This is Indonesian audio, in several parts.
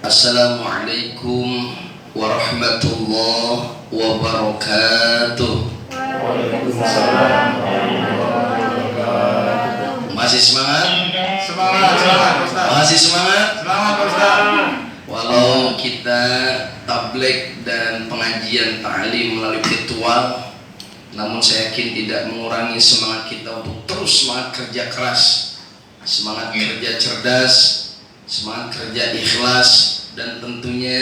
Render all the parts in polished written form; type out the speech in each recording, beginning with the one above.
Assalamualaikum warahmatullahi wabarakatuh. Waalaikumsalam warahmatullahi wabarakatuh. Masih semangat? Semangat Ustaz. Masih semangat? Semangat Ustaz. Walau kita tabligh dan pengajian ta'lim melalui virtual, namun saya yakin tidak mengurangi semangat kita untuk terus semangat kerja keras, semangat kerja cerdas, semangat kerja ikhlas, dan tentunya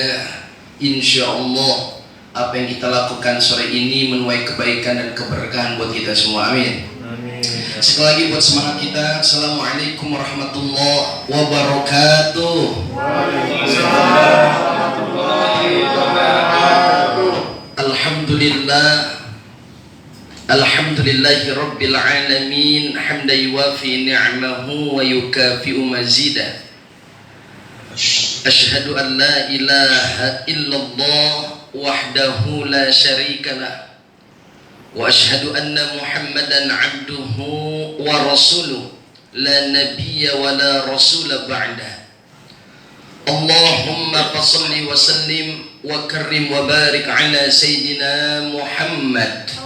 insya Allah apa yang kita lakukan sore ini menuai kebaikan dan keberkahan buat kita semua. Amin. Amin. Sekali lagi buat semangat kita. Assalamualaikum warahmatullahi wabarakatuh. Waalaikumsalam warahmatullahi wabarakatuh. Alhamdulillah, alhamdulillahi rabbil alamin, hamdan yuwafi ni'amahu wa yukafi'u mazidah. Asyhadu an la ilaha illallah wahdahu la syarika lah, wa asyhadu anna Muhammadan abduhu wa rasuluh, la nabiyya wa la rasula ba'dah. Allahumma fassalli wa sallim wa karrim wa barik ala sayyidina Muhammad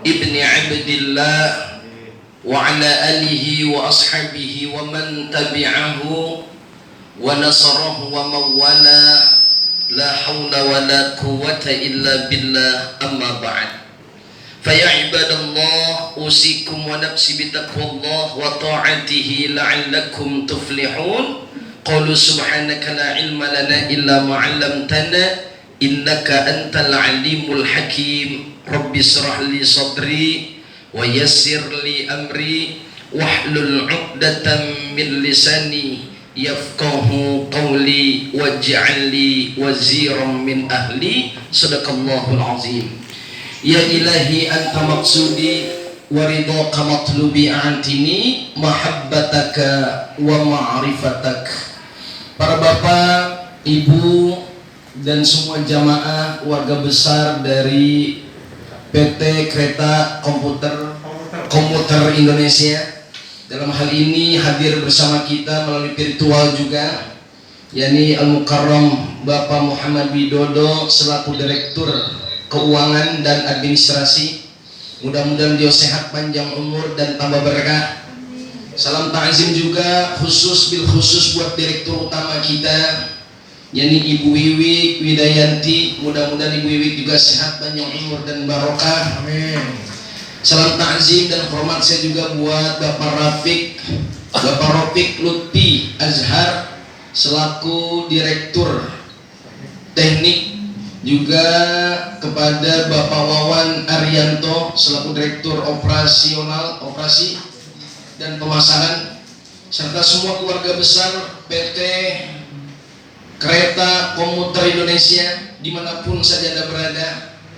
ibni abdillah wa ala alihi wa ashabihi wa man tabi'ahu wa nasarahu wa mawala, la hawla wa la quwwata illa billah, amma ba'd. Faya ibadallah, usikum wa nafsi bitaqwallah wa ta'atihi la'allakum tuflihun. Qalu subhanaka la ilma lana illa ma 'allamtana innaka antal alimul hakim. Rabbi shrah li sadri wa yassir li amri wahlul 'uqdatam min lisani yafqahu qawli waj'alli waziran min ahli. Sadaqallahul azim. Ya ilahi anta maqsudi wa ridhaka matlubi, antini mahabbataka wa ma'rifatak. Para bapak, ibu, dan semua jamaah warga besar dari PT Kereta Komuter Indonesia, dalam hal ini hadir bersama kita melalui virtual juga, yakni Al-Mukarram Bapak Muhammad Widodo selaku Direktur Keuangan dan Administrasi. Mudah-mudahan beliau sehat, panjang umur, dan tambah berkah. Salam ta'zim juga khusus buat Direktur Utama kita, yakni Ibu Wiwik Widayanti. Mudah-mudahan Ibu Wiwik juga sehat, panjang umur, dan barokah. Amin. Salam takzim dan hormat saya juga buat Bapak Rafiq Lutfi Azhar selaku Direktur Teknik, juga kepada Bapak Wawan Arianto selaku Direktur Operasi dan Pemasaran, serta semua keluarga besar PT Kereta Komuter Indonesia dimanapun saja Anda berada.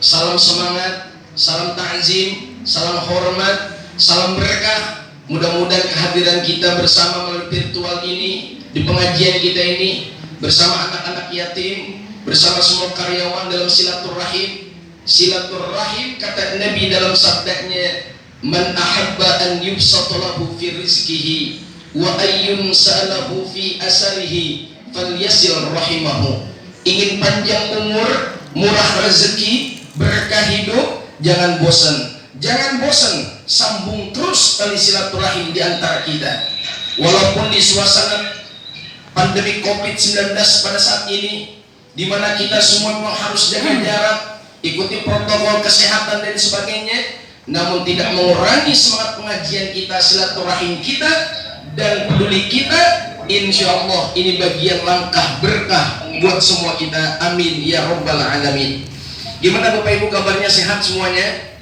Salam semangat, salam ta'zim, salam hormat, salam berkah. Mudah-mudahan kehadiran kita bersama melalui virtual ini, di pengajian kita ini, bersama anak-anak yatim, bersama semua karyawan dalam silaturahim. Silaturahim, kata Nabi dalam sabdanya, man ahabba an yubsata lahu fi rizqihi wa ayyun sa'alahu fi asarihi falyasil rahimahu. Ingin panjang umur, murah rezeki, berkah hidup, jangan bosan. Jangan bosan, sambung terus tali silaturahim di antara kita. Walaupun di suasana pandemi COVID-19 pada saat ini, di mana kita semua memang harus jaga jarak, ikuti protokol kesehatan dan sebagainya, namun tidak mengurangi semangat pengajian kita, silaturahim kita, dan peduli kita. Insya Allah ini bagian langkah berkah buat semua kita. Amin ya rabbal alamin. Gimana Bapak Ibu kabarnya, sehat semuanya?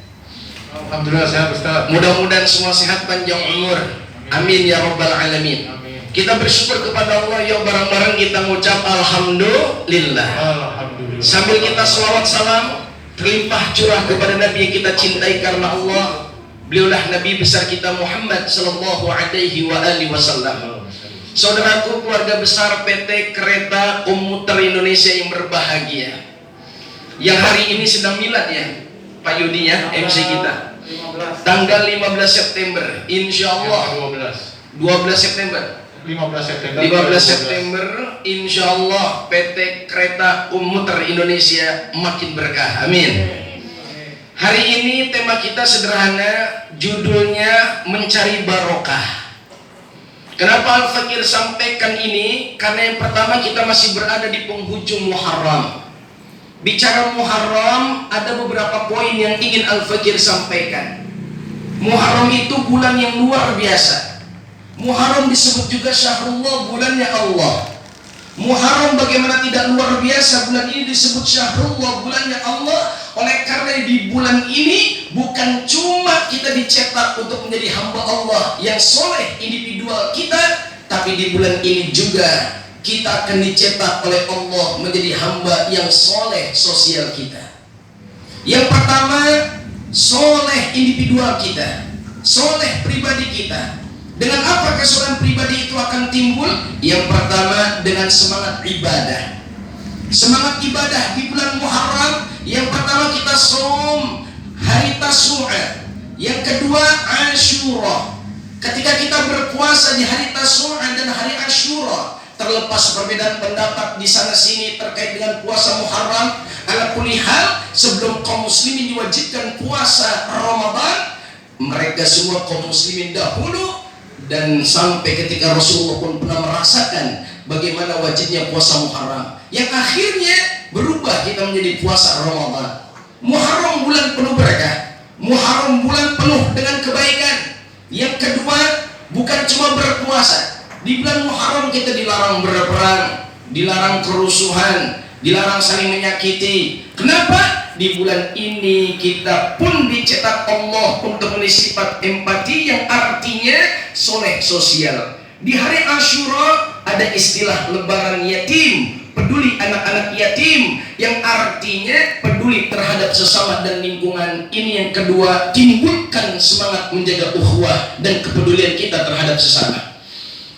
Alhamdulillah sehat Ustaz. Mudah-mudahan semua sehat, panjang umur. Amin ya rabbal alamin. Amin. Kita bersyukur kepada Allah. Yuk bareng-bareng kita mengucap Alhamdulillah. Alhamdulillah. Sambil kita selawat salam terlimpah curah kepada Nabi yang kita cintai karena Allah. Beliaulah Nabi besar kita Muhammad sallallahu alaihi wa alihi wasallam. Saudaraku, keluarga besar PT Kereta Komuter Indonesia yang berbahagia, yang hari ini sedang milad ya Pak Yudi ya, MC kita, tanggal 15 September insya Allah 12 September 15 September. 15 September, insya Allah PT Kereta Komuter Indonesia makin berkah. Amin. Hari ini tema kita sederhana, judulnya mencari barokah. Kenapa Al-Fakir sampaikan ini? Karena yang pertama kita masih berada di penghujung Muharram. Bicara Muharram, ada beberapa poin yang ingin Al-Fakir sampaikan. Muharram itu bulan yang luar biasa. Muharram disebut juga Syahrullah, bulannya Allah. Muharram bagaimana tidak luar biasa, bulan ini disebut Syahrullah, bulannya Allah. Oleh karena di bulan ini bukan cuma kita dicetak untuk menjadi hamba Allah yang soleh individual kita, tapi di bulan ini juga kita akan dicetak oleh Allah menjadi hamba yang soleh sosial kita. Yang pertama, soleh individual kita, soleh pribadi kita. Dengan apa kesolehan pribadi itu akan timbul? Yang pertama, dengan semangat ibadah. Semangat ibadah di bulan Muharram. Yang pertama kita som hari Tasu'a. Yang kedua Ashura. Ketika kita berpuasa di hari Tasu'a dan hari Ashura, terlepas perbedaan pendapat di sana sini terkait dengan puasa Muharram, ala kulli hal, sebelum kaum muslimin diwajibkan puasa Ramadan, mereka semua kaum muslimin dahulu dan sampai ketika Rasulullah pun pernah merasakan bagaimana wajibnya puasa Muharram, yang akhirnya berubah kita menjadi puasa Ramadan. Muharram bulan penuh berkah, Muharram bulan penuh dengan kebaikan. Yang kedua, bukan cuma berpuasa. Di bulan Muharram kita dilarang berperang, dilarang kerusuhan, dilarang saling menyakiti. Kenapa? Di bulan ini kita pun dicetak Allah untuk memiliki sifat empati yang artinya soleh sosial. Di hari Ashura ada istilah lebaran yatim, peduli anak-anak yatim, yang artinya peduli terhadap sesama dan lingkungan. Ini yang kedua, timbulkan semangat menjaga ukhuwah dan kepedulian kita terhadap sesama.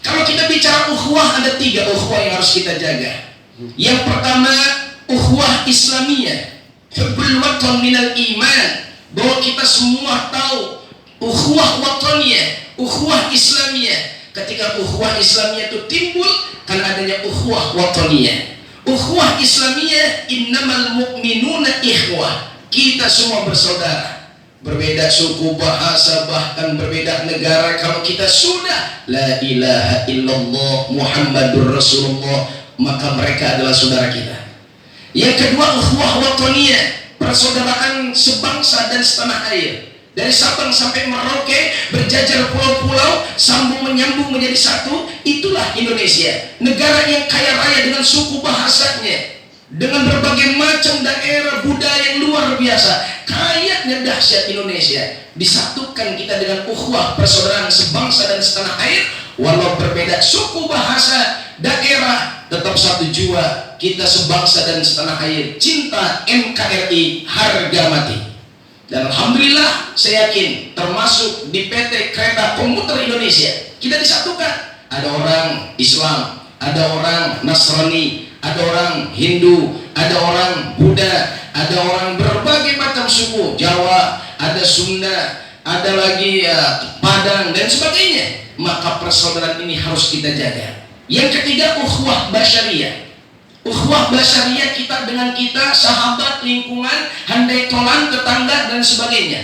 Kalau kita bicara ukhuwah, ada 3 ukhuwah yang harus kita jaga. Yang pertama, ukhuwah Islamiyah, hubbul watan minal iman, bahwa kita semua tahu ukhuwah wataniyah, ukhuwah Islamiyah. Ketika ukhuwah Islamiyah itu timbul karena adanya ukhuwah wataniyah. Ukhuwah Islamiyah, innamal mu'minuna ikhwah. Kita semua bersaudara, berbeda suku, bahasa, bahkan berbeda negara. Kalau kita sudah la ilaha illallah Muhammadur Rasulullah, maka mereka adalah saudara kita. Yang kedua, ukhuwah wataniyah, persaudaraan sebangsa dan setanah air. Dari Sabang sampai Merauke, berjajar pulau-pulau, sambung menyambung menjadi satu. Itulah Indonesia, negara yang kaya raya dengan suku bahasanya, dengan berbagai macam daerah budaya yang luar biasa. Kayaknya dahsyat Indonesia. Disatukan kita dengan ukhuwah persaudaraan sebangsa dan setanah air. Walau berbeda suku, bahasa, daerah, tetap satu jiwa. Kita sebangsa dan setanah air. Cinta NKRI harga mati. Dan alhamdulillah saya yakin termasuk di PT Kereta Komuter Indonesia kita disatukan. Ada orang Islam, ada orang Nasrani, ada orang Hindu, ada orang Buddha, ada orang berbagai macam suku, Jawa, ada Sunda, ada lagi Padang dan sebagainya. Maka persaudaraan ini harus kita jaga. Yang ketiga, ukhuwah basyariyah. Ukhuwah basyariyah kita dengan kita, sahabat, lingkungan, handai tolan, tetangga dan sebagainya.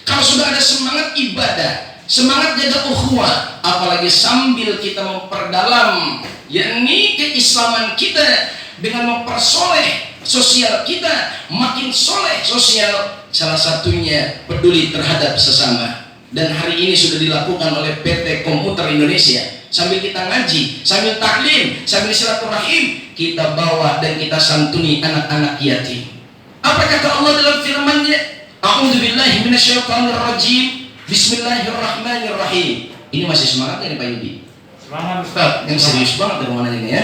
Kalau sudah ada semangat ibadah, semangat jaga ukhuwah, apalagi sambil kita memperdalam yakni keislaman kita dengan mempersoleh sosial kita, makin soleh sosial, salah satunya peduli terhadap sesama. Dan hari ini sudah dilakukan oleh PT Komuter Indonesia. Sambil kita ngaji, sambil taklim, sambil silaturahim, kita bawa dan kita santuni anak-anak yatim. Apa kata Allah dalam firman-Nya? A'udzubillahi minasyaitonirrajim. Bismillahirrahmanirrahim. Ini masih semangat ya Pak Yudi? Semangat Ustaz. Yang serius banget dari mana ini ya?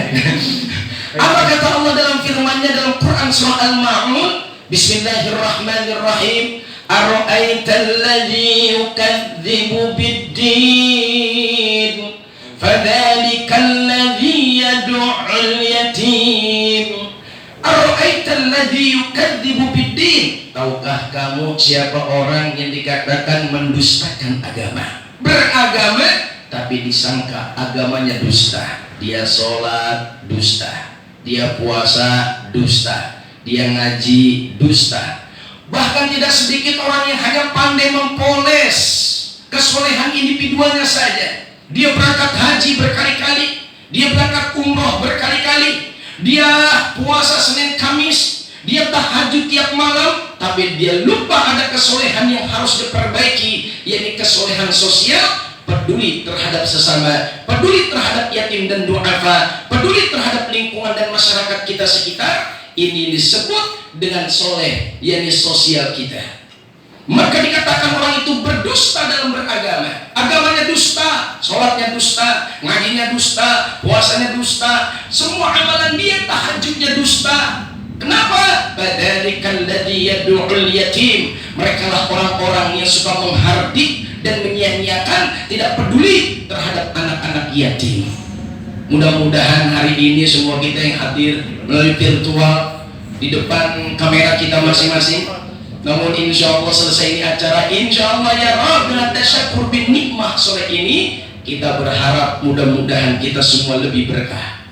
Apa kata Allah dalam firman-Nya dalam Quran surah Al-Ma'un? Bismillahirrahmanirrahim. Ara'aital ladzi yukadzibu bid-din fadzalikal ladzi yad'ul yatim. Ara'aital ladzi yukadzibu bid-din. Tahukah kamu siapa orang yang dikatakan mendustakan agama? Beragama tapi disangka agamanya dusta. Dia sholat dusta, dia puasa dusta, dia ngaji dusta. Bahkan tidak sedikit orang yang hanya pandai mempoles kesolehan individualnya saja. Dia berangkat haji berkali-kali, dia berangkat umroh berkali-kali, dia puasa Senin Kamis, dia tahajud tiap malam, tapi dia lupa ada kesolehan yang harus diperbaiki, yakni kesolehan sosial, peduli terhadap sesama, peduli terhadap yatim dan duafa, peduli terhadap lingkungan dan masyarakat kita sekitar. Ini disebut dengan soleh, yakni sosial kita. Maka dikatakan orang itu berdusta dalam beragama. Agamanya dusta, sholatnya dusta, ngajinya dusta, puasanya dusta, semua amalan dia, tahajudnya dusta. Kenapa? Fadzalika alladzi yad'ul yatim. Mereka lah orang-orang yang suka menghardik dan menyia-nyiakan, tidak peduli terhadap anak-anak yatim. Mudah-mudahan hari ini semua kita yang hadir melalui virtual di depan kamera kita masing-masing. Namun insya Allah selesai ini acara, insya Allah ya Rabb, dengan tasyakur bin nikmah sore ini, kita berharap mudah-mudahan kita semua lebih berkah.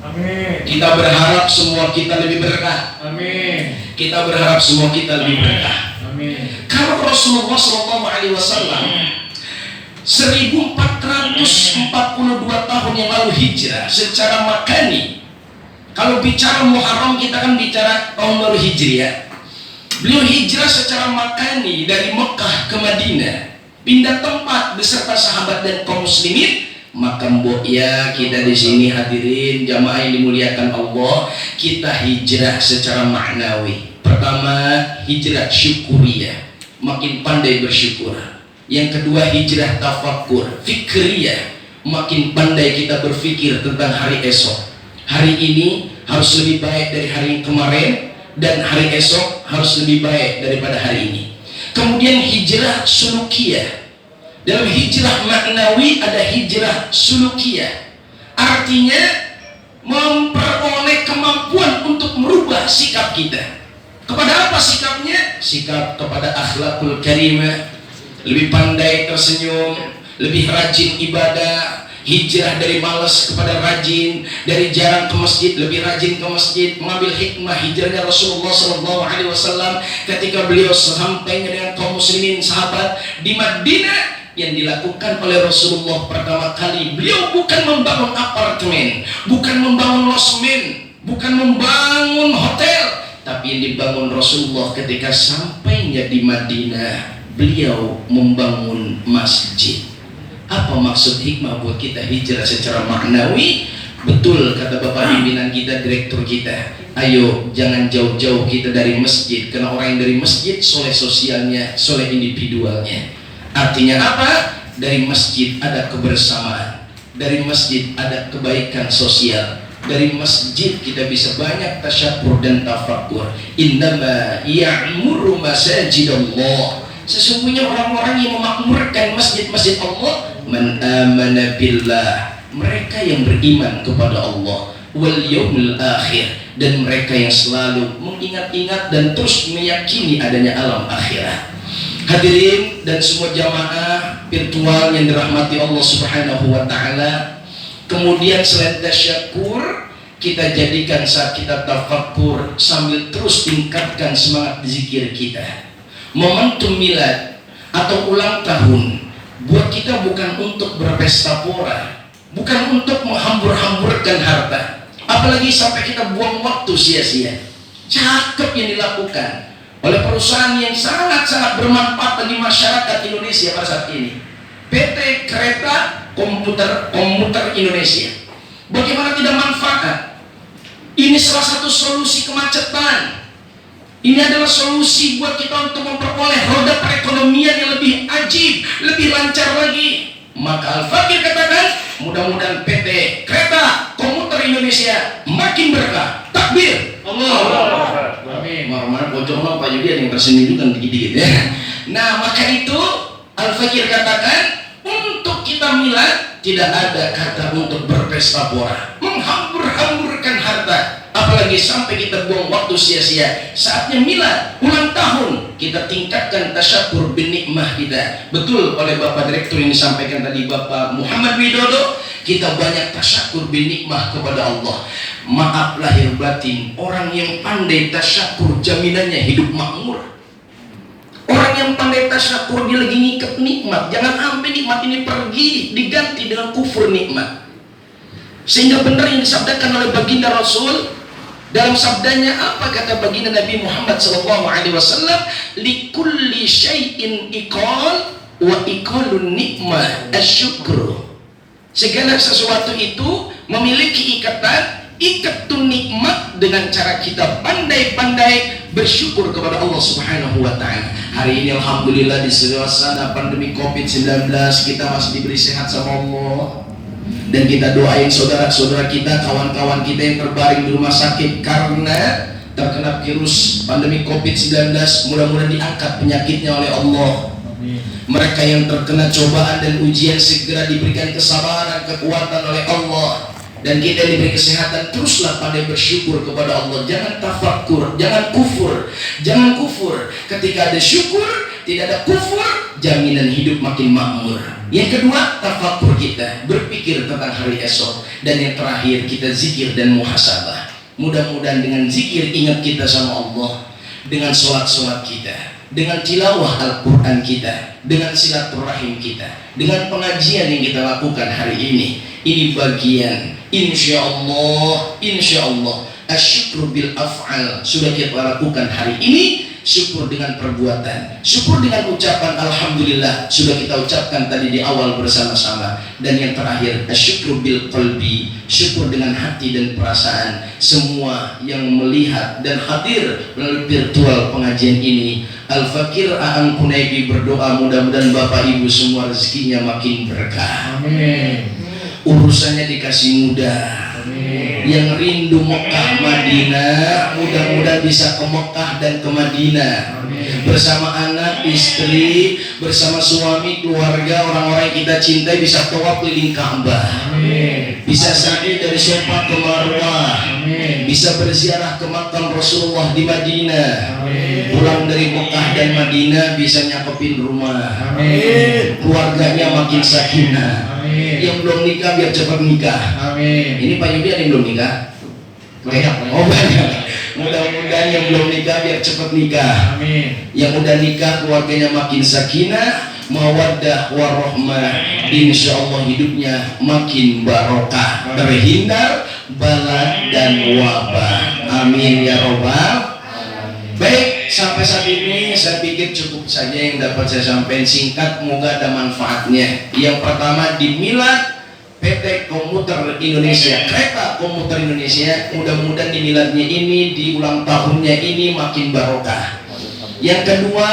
Amin. Kita berharap semua kita lebih berkah. Amin. Kita berharap semua kita lebih berkah. Amin. Kalau Rasulullah SAW 1442 tahun yang lalu hijrah secara makani. Kalau bicara Muharram kita kan bicara tahun baru Hijriah. Beliau hijrah secara makani dari Mekah ke Madinah, pindah tempat beserta sahabat dan kaum muslimin. Maka mbok ya kita di sini hadirin jamaah yang dimuliakan Allah, kita hijrah secara maknawi. Pertama, hijrah syukuriyah, makin pandai bersyukur. Yang kedua, hijrah tafakkur, fikriyah, makin pandai kita berpikir tentang hari esok. Hari ini harus lebih baik dari hari yang kemarin, dan hari esok harus lebih baik daripada hari ini. Kemudian hijrah sulukiyah. Dalam hijrah maknawi ada hijrah sulukiyah. Artinya memperoleh kemampuan untuk merubah sikap kita. Kepada apa sikapnya? Sikap kepada akhlakul karimah, lebih pandai tersenyum, lebih rajin ibadah. Hijrah dari malas kepada rajin, dari jarang ke masjid lebih rajin ke masjid, mengambil hikmah hijrahnya Rasulullah SAW ketika beliau sampainya dengan kaum muslimin sahabat di Madinah. Yang dilakukan oleh Rasulullah pertama kali, beliau bukan membangun apartemen, bukan membangun losmen, bukan membangun hotel, tapi yang dibangun Rasulullah ketika sampainya di Madinah, beliau membangun masjid. Apa maksud hikmah buat kita hijrah secara maknawi? Betul kata Bapak pimpinan kita, direktur kita, ayo jangan jauh-jauh kita dari masjid, karena orang yang dari masjid soleh sosialnya, soleh individualnya. Artinya apa? Dari masjid ada kebersamaan, dari masjid ada kebaikan sosial, dari masjid kita bisa banyak tasyakur dan tafakkur. Innama ya'muru masajidallah, sesungguhnya orang-orang yang memakmurkan masjid-masjid Allah, man amana billah, mereka yang beriman kepada Allah, wal yaumil akhir, dan mereka yang selalu mengingat-ingat dan terus meyakini adanya alam akhirat. Hadirin dan semua jamaah virtual yang dirahmati Allah Subhanahu wa taala. Kemudian selain tasyakur, kita jadikan saat kita tafakkur sambil terus tingkatkan semangat zikir kita. Momentum milad atau ulang tahun buat kita bukan untuk berpesta pora, bukan untuk menghambur-hamburkan harta, apalagi sampai kita buang waktu sia-sia. Cakep yang dilakukan oleh perusahaan yang sangat-sangat bermanfaat bagi masyarakat Indonesia pada saat ini, PT Kereta Komuter Indonesia. Bagaimana tidak manfaat? Ini salah satu solusi kemacetan. Ini adalah solusi buat kita untuk memperoleh roda perekonomian yang lebih ajib, lebih lancar lagi. Maka Al-Fakir katakan, mudah-mudahan PT Kereta Komuter Indonesia makin berkah. Takbir. Allah. Amin. Mana pojok Pak Yudi ada yang tersenyum juga dikit-dikit ya. Nah, maka itu Al-Fakir katakan, untuk kita milad tidak ada kata untuk berpesta pora, menghambur-hamburkan harta, apalagi lagi sampai kita buang waktu sia-sia. Saatnya milad, ulang tahun, kita tingkatkan tasyakur bin nikmah kita. Betul oleh Bapak Direktur yang disampaikan tadi, Bapak Muhammad Widodo, kita banyak tasyakur bin nikmah kepada Allah. Maaf lahir batin, orang yang pandai tasyakur jaminannya hidup makmur. Orang yang pandai tasyakur dia lagi ngikat nikmat. Jangan sampai nikmat ini pergi diganti dengan kufur nikmat. Sehingga benar yang disabdakan oleh baginda Rasul dalam sabdanya, apa kata baginda Nabi Muhammad SAW? Likulli syai'in iqal wa iqalun nikmah asyukru. Segala sesuatu itu memiliki ikatan. Ikatun nikmat dengan cara kita pandai-pandai bersyukur kepada Allah Subhanahu wa Ta'ala. Hari ini alhamdulillah di suasana pandemi Covid-19 kita masih diberi sehat sama Allah. Dan kita doain saudara-saudara kita, kawan-kawan kita yang terbaring di rumah sakit karena terkena virus pandemi Covid-19, mudah-mudahan diangkat penyakitnya oleh Allah. Mereka yang terkena cobaan dan ujian segera diberikan kesabaran, kekuatan oleh Allah. Dan kita diberi kesehatan, teruslah pandai bersyukur kepada Allah. Jangan tafakur, jangan kufur. Jangan kufur. Ketika ada syukur, tidak ada kufur, jaminan hidup makin makmur. Yang kedua, tafakur kita, berpikir tentang hari esok. Dan yang terakhir, kita zikir dan muhasabah. Mudah-mudahan dengan zikir ingat kita sama Allah, dengan sholat-sholat kita, dengan tilawah Al-Quran kita, dengan silaturahim kita, dengan pengajian yang kita lakukan hari ini bagian insya Allah asyukru bil af'al sudah kita lakukan hari ini. Syukur dengan perbuatan, syukur dengan ucapan alhamdulillah sudah kita ucapkan tadi di awal bersama-sama. Dan yang terakhir asyukru bil qalbi, syukur dengan hati dan perasaan. Semua yang melihat dan hadir melalui virtual pengajian ini, Al-Fakir Aan Kunaibi berdoa mudah-mudahan Bapak Ibu semua rezekinya makin berkah. Amin. Urusannya dikasih mudah. Amin. Yang rindu Mekah Madinah mudah-mudahan bisa ke Mekah dan ke Madinah. Amin. Bersama anak, istri, bersama suami, keluarga, orang-orang yang kita cintai bisa tawaf keliling Ka'bah. Amin. Bisa sa'i dari Safa ke Marwah. Amin. Bisa berziarah ke makam Rasulullah di Madinah. Amin. Pulang dari Mekah dan Madinah bisa nyakepin rumah. Amin. Keluarganya makin sakinah. Amin. Yang belum nikah biar cepat nikah. Amin. Ini Pak Yudi ada yang belum nikah? Banyak. Oh banyak. Mudah-mudahan yang belum nikah biar cepat nikah. Amin. Yang udah nikah keluarganya makin sakinah, mawaddah warahmah. Insya Allah hidupnya makin barokah, terhindar bala dan wabah. Amin ya robbal. Baik, sampai saat ini saya pikir cukup saja yang dapat saya sampaikan, singkat, semoga ada manfaatnya. Yang pertama, di milad PT Komuter Indonesia, Kereta Komuter Indonesia, mudah-mudahan di miladnya ini, di ulang tahunnya ini makin barokah. Yang kedua,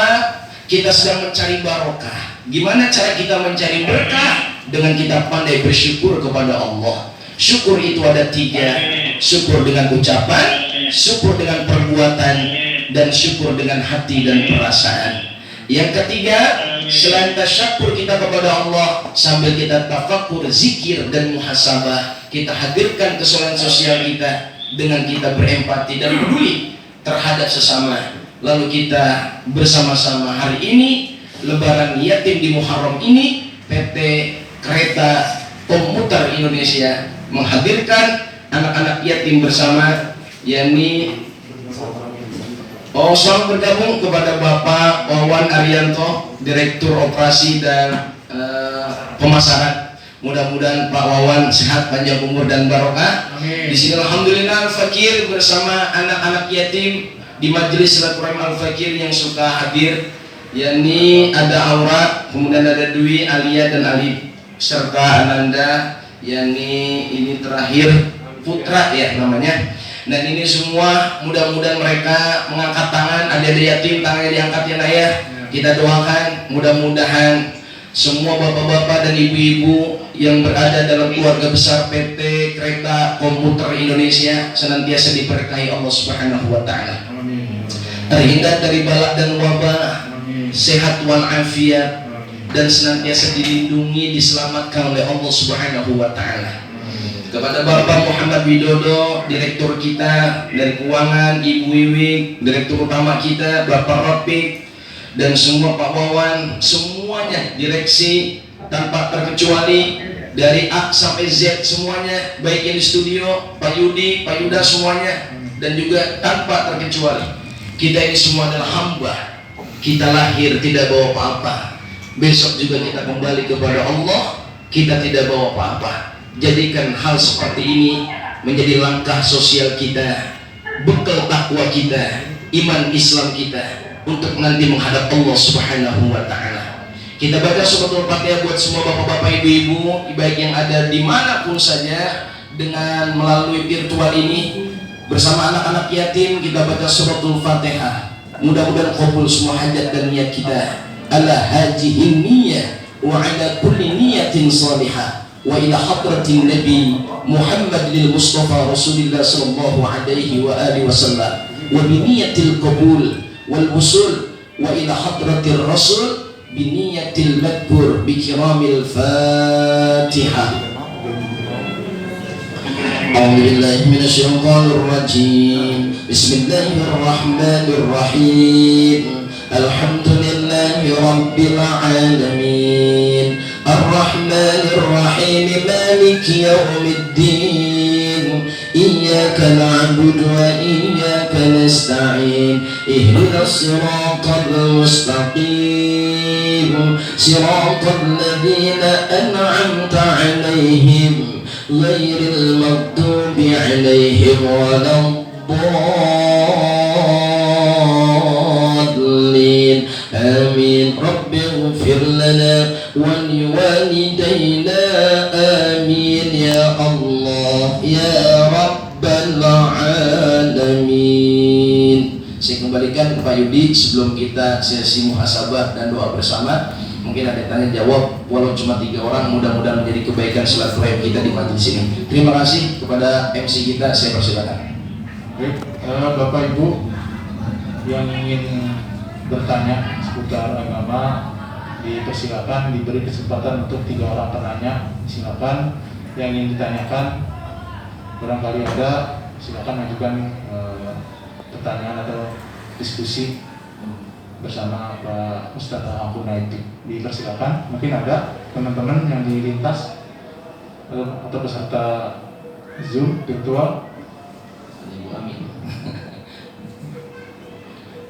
kita sedang mencari barokah. Gimana cara kita mencari berkah? Dengan kita pandai bersyukur kepada Allah. Syukur itu ada tiga: syukur dengan ucapan, syukur dengan perbuatan, dan syukur dengan hati dan perasaan. Yang ketiga, selain tasyakur kita kepada Allah, sambil kita tafakur, zikir dan muhasabah, kita hadirkan kesulitan sosial kita dengan kita berempati dan peduli terhadap sesama. Lalu kita bersama-sama hari ini, Lebaran Yatim di Muharram ini, PT Kereta Komuter Indonesia menghadirkan anak-anak yatim bersama, yakni selamat bergabung kepada Bapak Wawan Arianto, Direktur Operasi dan Pemasaran. Mudah-mudahan Pak Wawan sehat, panjang umur dan barokah. Di sini alhamdulillah Al-Fakir bersama anak-anak yatim di majelis silaturahim Al-Fakir yang suka hadir, yakni ada Aura, kemudian ada Dwi, Alia dan Ali, serta Ananda, yakni ini terakhir Putra ya namanya. Dan ini semua mudah-mudahan mereka mengangkat tangan, ada yatim tangannya diangkat ya Nak ya. Kita doakan mudah-mudahan semua bapak-bapak dan ibu-ibu yang berada dalam keluarga besar PT Kereta Komuter Indonesia senantiasa diberkahi Allah Subhanahu wa Ta'ala. Terhindar dari bala dan wabah, sehat walafiat, dan senantiasa dilindungi, diselamatkan oleh Allah Subhanahu wa Ta'ala. kepada Bapak Muhammad Widodo, Direktur kita dari Keuangan, Ibu Wiwi, Direktur Utama kita, Bapak Rafiq, dan semua Pak Wawan, semuanya direksi tanpa terkecuali dari A sampai Z semuanya, baik yang di studio, Pak Yudi, Pak Yuda semuanya, dan juga tanpa terkecuali kita ini semua adalah hamba. Kita lahir tidak bawa apa-apa, besok juga kita kembali kepada Allah, kita tidak bawa apa-apa. Jadikan hal seperti ini menjadi langkah sosial kita, bekal takwa kita, iman Islam kita untuk nanti menghadap Allah Subhanahu wa Ta'ala. Kita baca suratul Fatihah buat semua bapak-bapak, ibu-ibu, baik yang ada dimanapun saja dengan melalui virtual ini. Bersama anak-anak yatim kita baca suratul Fatihah. Mudah-mudahan qabul semua hajat dan niat kita. Ala hajihin niyah wa ala kulli niyatin salihah. Wa ila hadratin Nabi Muhammad lil Mustafa Rasulillah sallallahu alaihi wa alihi wasallam wa bi niyatil qabul wal wusul wa ila hadratir Rasul bi niyatil madkur bi kiramil Fatihah. A'udzu billahi minasyaitonir rajim. Bismillahirrahmanirrahim. Alhamdulillahi rabbil alamin. Ar-Rahmanir Rahim. Maliki yaumiddin. Iyyaka na'budu wa iyyaka nasta'in. Ihdinas siratal mustaqim. Siratal ladzina an'amta 'alaihim ghairil maghdubi 'alaihim waladdallin. Amin. Rabbi ighfir lana wa liwalidayna. Amin ya Allah ya Rabbal alamin. Saya kembalikan ke Pak Yudi sebelum kita sesi muhasabah dan doa bersama. Mungkin ada tanya jawab, walau cuma 3 orang, mudah-mudahan menjadi kebaikan silaturahim kita di majelis ini. Terima kasih kepada MC kita, saya persilakan. Baik, Bapak Ibu yang ingin bertanya seputar agama dipersilakan, diberi kesempatan untuk 3 orang penanya. Silakan yang ingin ditanyakan, barangkali ada, silakan ajukan pertanyaan atau diskusi bersama Pak Ustadz Ampun Naiti. Dipersilakan. Mungkin ada teman-teman yang di lintas atau peserta Zoom virtual